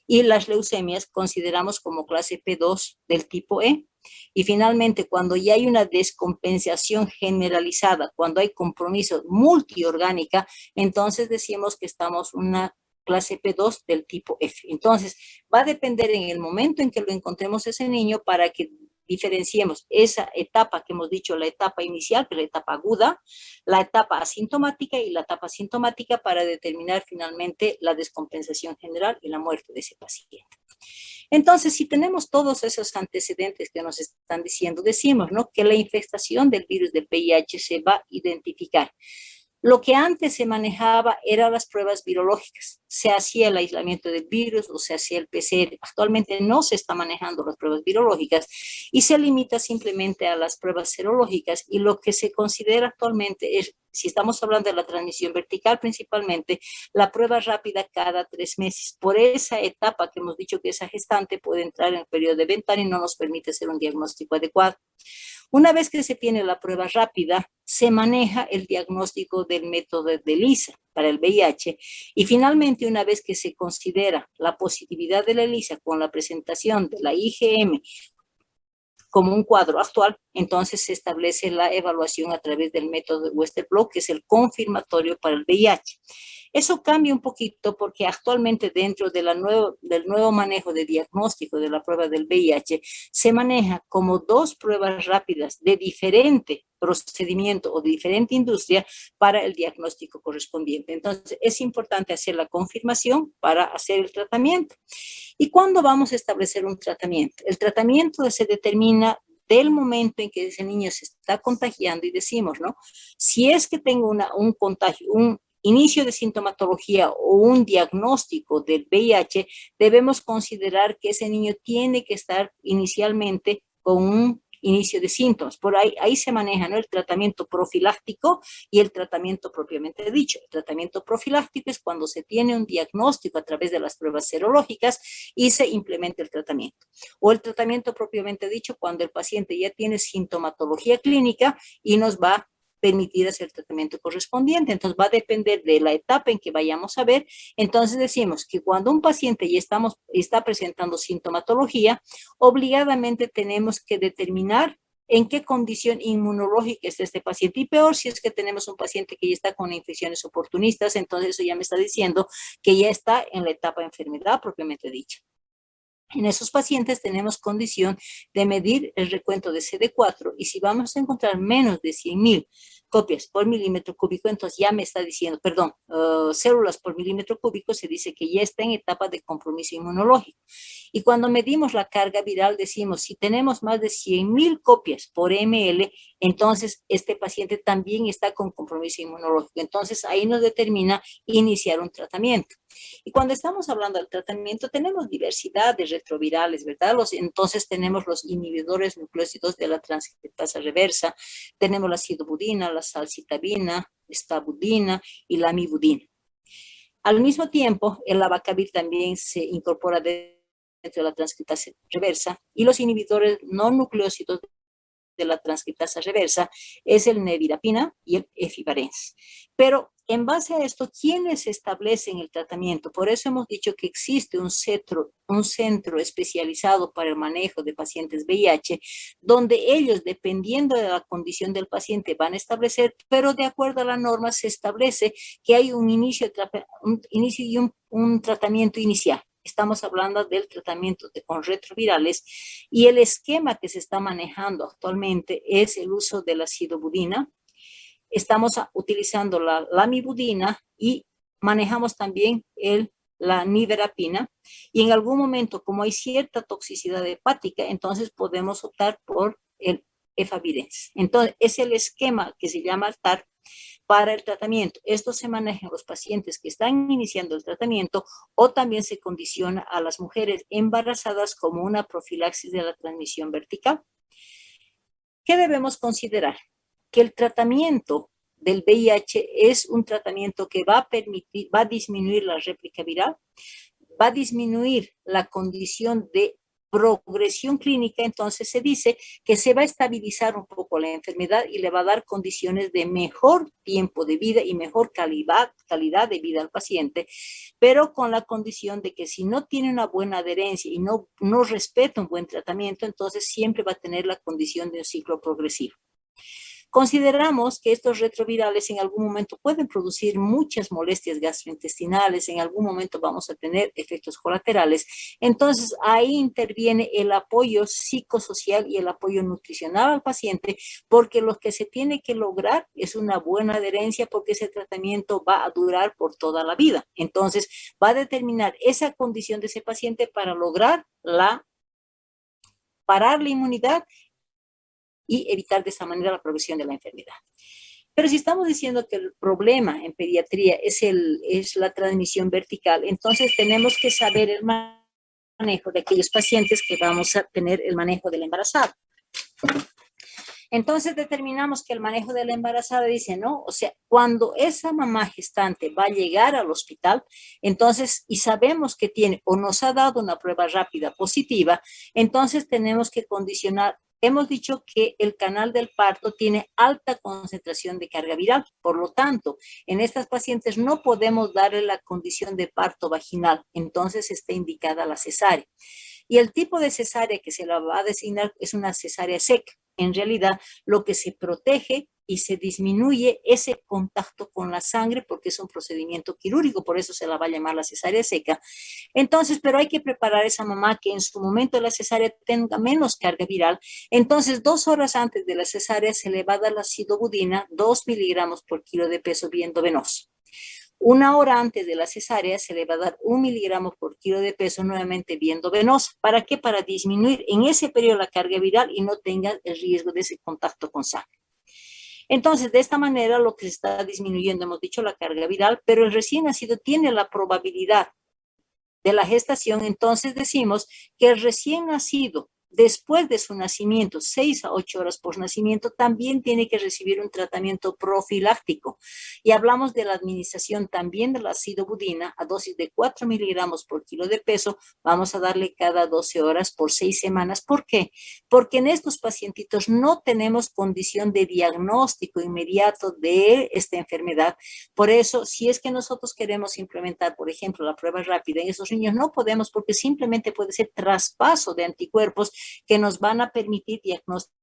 y las leucemias consideramos como clase P2 del tipo E. Y finalmente, cuando ya hay una descompensación generalizada, cuando hay compromiso multiorgánica, entonces decimos que estamos una clase P2 del tipo F. Entonces, va a depender en el momento en que lo encontremos ese niño para que diferenciemos esa etapa que hemos dicho, la etapa inicial, que es la etapa aguda, la etapa asintomática y la etapa sintomática para determinar finalmente la descompensación general y la muerte de ese paciente. Entonces, si tenemos todos esos antecedentes que nos están diciendo, decimos, ¿no?, que la infestación del virus del VIH se va a identificar. Lo que antes se manejaba eran las pruebas virológicas. Se hacía el aislamiento del virus o se hacía el PCR. Actualmente no se está manejando las pruebas virológicas y se limita simplemente a las pruebas serológicas, y lo que se considera actualmente es, si estamos hablando de la transmisión vertical principalmente, la prueba rápida cada 3 meses. Por esa etapa que hemos dicho que esa gestante puede entrar en el periodo de ventana y no nos permite hacer un diagnóstico adecuado. Una vez que se tiene la prueba rápida, se maneja el diagnóstico del método de ELISA para el VIH, y finalmente, una vez que se considera la positividad de la ELISA con la presentación de la IgM como un cuadro actual, entonces se establece la evaluación a través del método de Western-Blot, que es el confirmatorio para el VIH. Eso cambia un poquito porque actualmente dentro de del nuevo manejo de diagnóstico de la prueba del VIH se maneja como 2 pruebas rápidas de diferente procedimiento o de diferente industria para el diagnóstico correspondiente. Entonces, es importante hacer la confirmación para hacer el tratamiento. ¿Y cuándo vamos a establecer un tratamiento? El tratamiento se determina del momento en que ese niño se está contagiando y decimos, ¿no?, si es que tengo un contagio, un inicio de sintomatología o un diagnóstico del VIH, debemos considerar que ese niño tiene que estar inicialmente con un inicio de síntomas. Por ahí se maneja, ¿no?, el tratamiento profiláctico y el tratamiento propiamente dicho. El tratamiento profiláctico es cuando se tiene un diagnóstico a través de las pruebas serológicas y se implementa el tratamiento. O el tratamiento propiamente dicho cuando el paciente ya tiene sintomatología clínica y nos va a permitir hacer el tratamiento correspondiente. Entonces va a depender de la etapa en que vayamos a ver. Entonces decimos que cuando un paciente ya está presentando sintomatología, obligadamente tenemos que determinar en qué condición inmunológica está este paciente. Y peor si es que tenemos un paciente que ya está con infecciones oportunistas, entonces eso ya me está diciendo que ya está en la etapa de enfermedad propiamente dicha. En esos pacientes tenemos condición de medir el recuento de CD4 y si vamos a encontrar menos de 100.000 copias por milímetro cúbico, entonces ya me está diciendo, células por milímetro cúbico, se dice que ya está en etapa de compromiso inmunológico. Y cuando medimos la carga viral, decimos, si tenemos más de 100.000 copias por ml, entonces este paciente también está con compromiso inmunológico. Entonces ahí nos determina iniciar un tratamiento. Y cuando estamos hablando del tratamiento, tenemos diversidad de retrovirales, ¿verdad? Entonces tenemos los inhibidores nucleósidos de la transcriptasa reversa, tenemos la acidobudina, la salcitabina, estabudina y la amibudina. Al mismo tiempo, el abacavir también se incorpora dentro de la transcriptasa reversa y los inhibidores no nucleósidos de la transcriptasa reversa es el nevirapina y el efivarens. Pero en base a esto, ¿quiénes establecen el tratamiento? Por eso hemos dicho que existe un centro especializado para el manejo de pacientes VIH, donde ellos, dependiendo de la condición del paciente, van a establecer, pero de acuerdo a la norma se establece que hay un inicio y un tratamiento inicial. Estamos hablando del tratamiento con retrovirales y el esquema que se está manejando actualmente es el uso de la acidobudina. Estamos utilizando la lamivudina y manejamos también la niverapina. Y en algún momento, como hay cierta toxicidad hepática, entonces podemos optar por el efavirenz. Entonces, es el esquema que se llama TAR para el tratamiento. Esto se maneja en los pacientes que están iniciando el tratamiento o también se condiciona a las mujeres embarazadas como una profilaxis de la transmisión vertical. ¿Qué debemos considerar? Que el tratamiento del VIH es un tratamiento que va a disminuir la réplica viral, va a disminuir la condición de progresión clínica, entonces se dice que se va a estabilizar un poco la enfermedad y le va a dar condiciones de mejor tiempo de vida y mejor calidad de vida al paciente, pero con la condición de que si no tiene una buena adherencia y no respeta un buen tratamiento, entonces siempre va a tener la condición de un ciclo progresivo. Consideramos que estos retrovirales en algún momento pueden producir muchas molestias gastrointestinales, en algún momento vamos a tener efectos colaterales. Entonces, ahí interviene el apoyo psicosocial y el apoyo nutricional al paciente, porque lo que se tiene que lograr es una buena adherencia, porque ese tratamiento va a durar por toda la vida. Entonces, va a determinar esa condición de ese paciente para lograr parar la inmunidad y evitar de esa manera la progresión de la enfermedad. Pero si estamos diciendo que el problema en pediatría es la transmisión vertical, entonces tenemos que saber el manejo de aquellos pacientes que vamos a tener el manejo del embarazado. Entonces determinamos que el manejo de la embarazada dice, ¿no? O sea, cuando esa mamá gestante va a llegar al hospital, entonces, y sabemos que tiene o nos ha dado una prueba rápida positiva, entonces tenemos que condicionar. Hemos dicho que el canal del parto tiene alta concentración de carga viral. Por lo tanto, en estas pacientes no podemos darle la condición de parto vaginal. Entonces está indicada la cesárea. Y el tipo de cesárea que se la va a designar es una cesárea seca. En realidad, lo que se protege y se disminuye ese contacto con la sangre porque es un procedimiento quirúrgico, por eso se la va a llamar la cesárea seca. Entonces, pero hay que preparar a esa mamá que en su momento de la cesárea tenga menos carga viral. Entonces, 2 horas antes de la cesárea se le va a dar la acidobudina, 2 miligramos por kilo de peso vía endovenoso. 1 hora antes de la cesárea se le va a dar 1 miligramo por kilo de peso nuevamente vía endovenosa. ¿Para qué? Para disminuir en ese periodo la carga viral y no tenga el riesgo de ese contacto con sangre. Entonces, de esta manera lo que se está disminuyendo, hemos dicho, la carga viral, pero el recién nacido tiene la probabilidad de la gestación, entonces decimos que el recién nacido después de su nacimiento, 6 a 8 horas por nacimiento, también tiene que recibir un tratamiento profiláctico. Y hablamos de la administración también de la acidobudina a dosis de 4 miligramos por kilo de peso. Vamos a darle cada 12 horas por 6 semanas. ¿Por qué? Porque en estos pacientitos no tenemos condición de diagnóstico inmediato de esta enfermedad. Por eso, si es que nosotros queremos implementar, por ejemplo, la prueba rápida en esos niños, no podemos porque simplemente puede ser traspaso de anticuerpos que nos van a permitir diagnósticos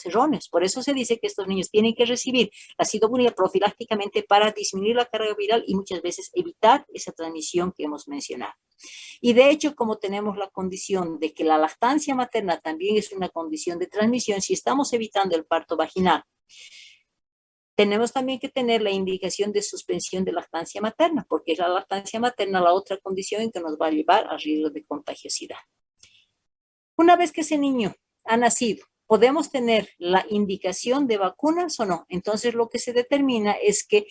erróneos. Por eso se dice que estos niños tienen que recibir la acidobudina profilácticamente para disminuir la carga viral y muchas veces evitar esa transmisión que hemos mencionado. Y de hecho, como tenemos la condición de que la lactancia materna también es una condición de transmisión, si estamos evitando el parto vaginal, tenemos también que tener la indicación de suspensión de lactancia materna, porque es la lactancia materna la otra condición en que nos va a llevar a riesgo de contagiosidad. Una vez que ese niño ha nacido, ¿podemos tener la indicación de vacunas o no? Entonces, lo que se determina es que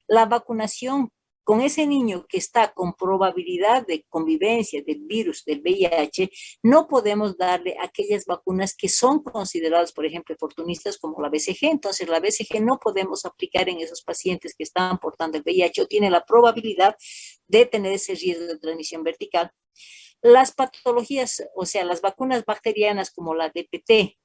la vacunación con ese niño que está con probabilidad de convivencia del virus del VIH, no podemos darle aquellas vacunas que son consideradas, por ejemplo, oportunistas como la BCG. Entonces, la BCG no podemos aplicar en esos pacientes que están portando el VIH o tienen la probabilidad de tener ese riesgo de transmisión vertical. Las patologías, o sea, las vacunas bacterianas como la DPT,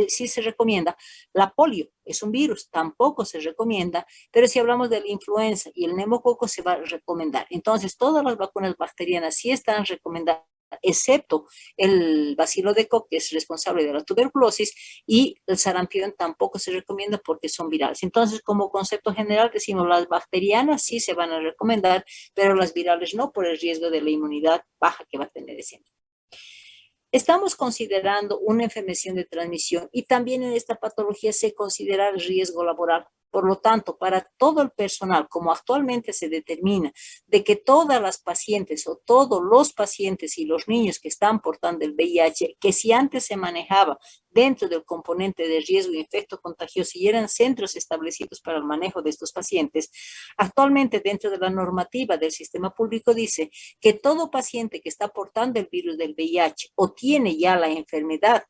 sí se recomienda. La polio es un virus, tampoco se recomienda, pero si hablamos de la influenza y el neumococo se va a recomendar. Entonces, todas las vacunas bacterianas sí están recomendadas, excepto el bacilo de Koch, que es responsable de la tuberculosis, y el sarampión tampoco se recomienda porque son virales. Entonces, como concepto general, decimos las bacterianas sí se van a recomendar, pero las virales no, por el riesgo de la inmunidad baja que va a tener ese niño. Estamos considerando una enfermedad de transmisión y también en esta patología se considera el riesgo laboral. Por lo tanto, para todo el personal, como actualmente se determina de que todas las pacientes o todos los pacientes y los niños que están portando el VIH, que si antes se manejaba dentro del componente de riesgo de infecto contagioso y eran centros establecidos para el manejo de estos pacientes, actualmente dentro de la normativa del sistema público dice que todo paciente que está portando el virus del VIH o tiene ya la enfermedad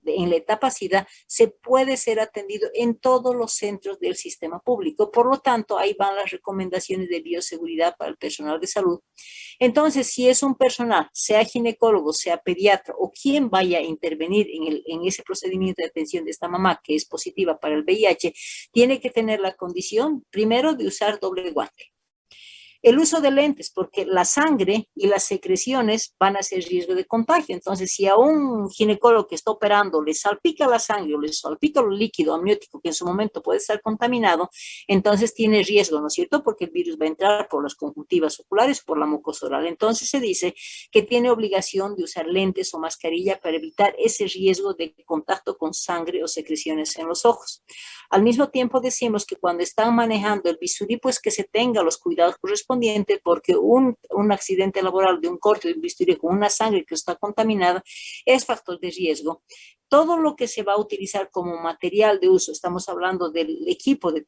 en la etapa SIDA, se puede ser atendido en todos los centros del sistema público. Por lo tanto, ahí van las recomendaciones de bioseguridad para el personal de salud. Entonces, si es un personal, sea ginecólogo, sea pediatra o quien vaya a intervenir en ese procedimiento de atención de esta mamá que es positiva para el VIH, tiene que tener la condición, primero, de usar doble guante. El uso de lentes, porque la sangre y las secreciones van a ser riesgo de contagio. Entonces, si a un ginecólogo que está operando le salpica la sangre o le salpica el líquido amniótico que en su momento puede estar contaminado, entonces tiene riesgo, ¿no es cierto? Porque el virus va a entrar por las conjuntivas oculares o por la mucosa oral. Entonces, se dice que tiene obligación de usar lentes o mascarilla para evitar ese riesgo de contacto con sangre o secreciones en los ojos. Al mismo tiempo, decimos que cuando están manejando el bisturí, pues que se tenga los cuidados correspondientes, porque un accidente laboral de un corte de un bisturí con una sangre que está contaminada es factor de riesgo. Todo lo que se va a utilizar como material de uso, estamos hablando del equipo de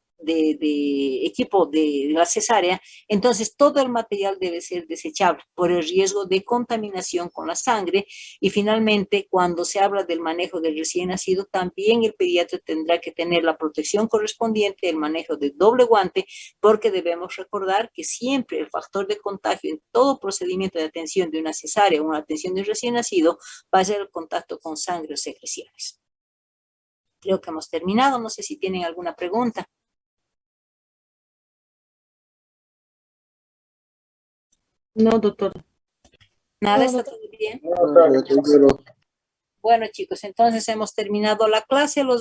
la cesárea, entonces todo el material debe ser desechable por el riesgo de contaminación con la sangre. Y finalmente, cuando se habla del manejo del recién nacido, también el pediatra tendrá que tener la protección correspondiente, el manejo de doble guante, porque debemos recordar que siempre el factor de contagio en todo procedimiento de atención de una cesárea o una atención de un recién nacido va a ser el contacto con sangre o secreciones. Creo que hemos terminado. No sé si tienen alguna pregunta. No, doctora. Nada, está todo bien. Bueno, chicos, entonces hemos terminado la clase. Los